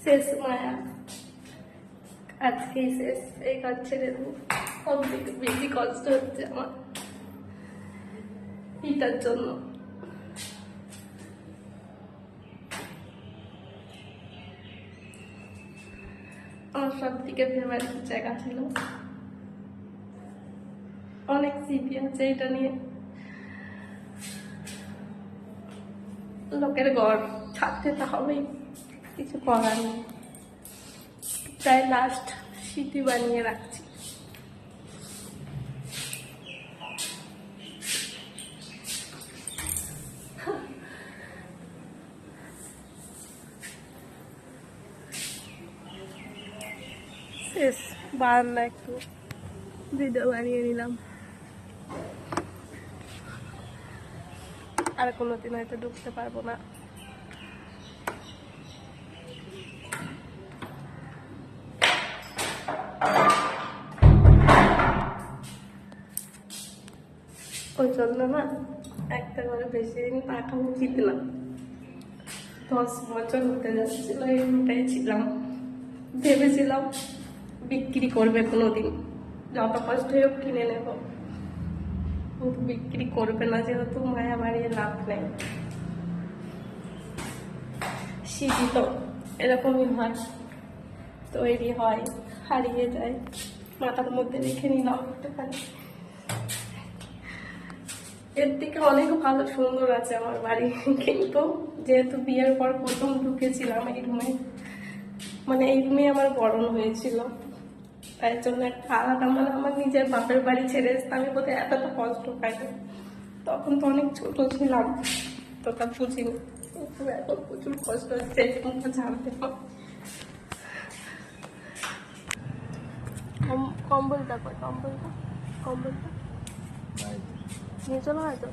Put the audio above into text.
শেষ মায়া, আজকেই শেষ। এই কাজ ছেড়ে দেবো। সব থেকে বেশি কষ্ট হচ্ছে আমার এটার জন্য। আমার সব থেকে ফেভারিট জায়গা ছিল, অনেক স্মৃতি আছে এটা নিয়ে। লোকের ঘর ছাড়তে তো হবেই, কিছু করার নেই। তাই লাস্ট স্মৃতি বানিয়ে রাখছি। শেষ বারান্দা একটু ভিডিও বানিয়ে নিলাম। আর কোনোদিন হয়তো ঢুকতে পারবো না। ওই জন্য না একটা ঘরে বেশি দিন থাকা উচিত না। 10 বছর হতে যাচ্ছিল এই রুমটাই ছিলাম। ভেবেছিলাম বিক্রি করবে কোনোদিন, যত কষ্ট হোক কিনে নেব, কিন্তু বিক্রি করবে না, যেহেতু মায়া বাড়িয়ে লাভ নেই। স্মৃতি তো এরকমই হয়, তৈরি হয়, হারিয়ে যায়। মাথার মধ্যে রেখে নিলাম একটুখানি। এর থেকে অনেক ভালো সুন্দর আছে আমার বাড়ি, কিন্তু যেহেতু বিয়ের পর প্রথম ঢুকেছিলাম এই রুমে, মানে এই রুমে আমার বরণ হয়েছিল, তাই জন্য একটা আলাদা, মানে আমার নিজের বাপের বাড়ি ছেড়ে আমি বোধহয় এতটা কষ্ট পাইনি। তখন তো অনেক ছোট ছিলাম, তোটা বুঝিনি, কিন্তু এখন প্রচুর কষ্ট হচ্ছে এই রুমটা ছাড়তে। কম্বলটা কই? কম্বলটা নিয়ে চলো হয়তো।